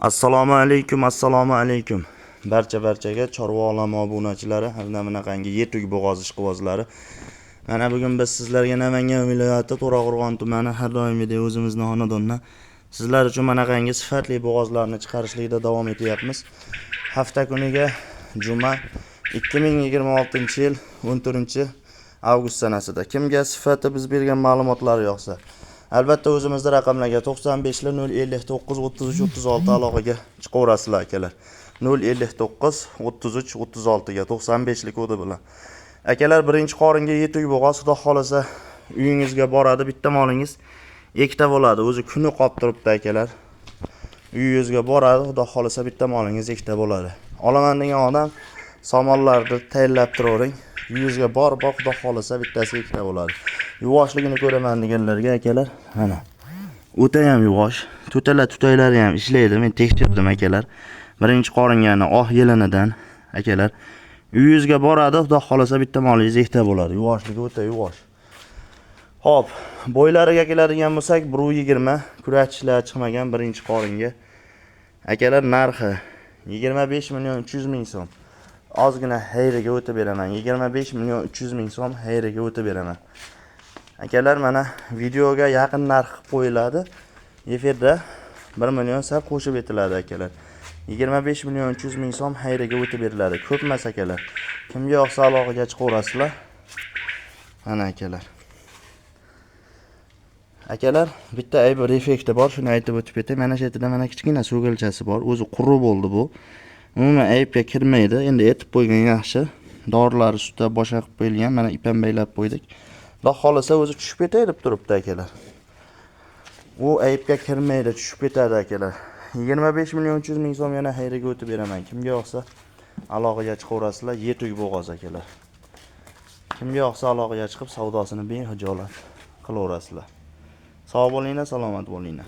Assalomu alaykum. Barchaga chorva olami obunachilari, hamda bunaqangi yetuk bo'g'oz ishqibozlari. Mana bugun biz sizlarga Namangan viloyati To'raqo'rg'on tumani har doimgidek o'zimizning xonadondan sizlar uchun bunaqangi sifatli bo'g'ozlarni chiqarishlikda davom etyapmiz. Hafta kuniga juma 2026-yil 14-avgust sanasida kimga sifati biz bergan ma'lumotlar yoqsa, albatta o'zimizda raqamlarga 95 059 33 36 aloqaga chiqaverasizlar akalar. 059 33 36 ga 95 lik kodi bilan. Akalar, birinchi qoringa yetuk bo'g'oz, xudo xolasa uyingizga boradi, bitta molingiz ikkita bo'ladi. O'zi kuni qolib turibdi akalar. Uyingizga boradi, xudo xolasa bitta molingiz ikkita bo'ladi. Olaman degan odam somonlarni tayyorlab turavering. Uyingizga bor, xudo xolasa bittasi ikkita bo'ladi. Yuvoshligini ko'raman deganlarga akalar, mana. O'ta ham yuvosh, tutaylari ham ishlaydi. Men tekshirdim akalar. Birinchi qoringani yelinidan akalar. Uyingizga boradi, xudo xolasa bitta molingiz ikkita bo'ladi. Yuvoshligi o'ta yuvosh. Xo'p, bo'ylariga keladigan bo'lsak, 1.20 kurachlar chiqmagan birinchi qoringa. Akalar, narxi 25 million 300 ming so'm. Ozgina hayriga o'tib beraman. 25 million 300 ming so'm hayriga o'tib beraman. Akalar, mana videoga yaqin narx qo'yiladi. Efirda 1 million sab qo'shib etiladi akalar. 25 million 300 ming so'm hayriga o'tib beriladi. Ko'pmas akalar. Kimga yoqsa aloqaga chiqaverasizlar. Mana akalar. Akalar, bitta aybi refekti bor, shuni aytib o'tib ketay. Mana shu yerda mana kichkina so'gilchasi bor. O'zi quruq bo'ldi bu. Umuman aybga kirmaydi. Endi etib qo'ygan yaxshi. Dorilar ustida boshqa qilib qo'yilgan. Mana ip ham baylab qo'ydik. Xudo xolasa o'zi tushib ketay deb turibdi akalar. U aybga kirmaydi, tushib ketadi akalar. 25 million 300 ming so'm yana hayriga o'tib beraman. Kimga yoqsa aloqaga chiqaverasizlar, yetuk bo'g'oz akalar. Kimga yoqsa aloqaga chiqib savdosini behijolat qilaverasizlar. Sog' bo'linglar, salomat bo'linglar.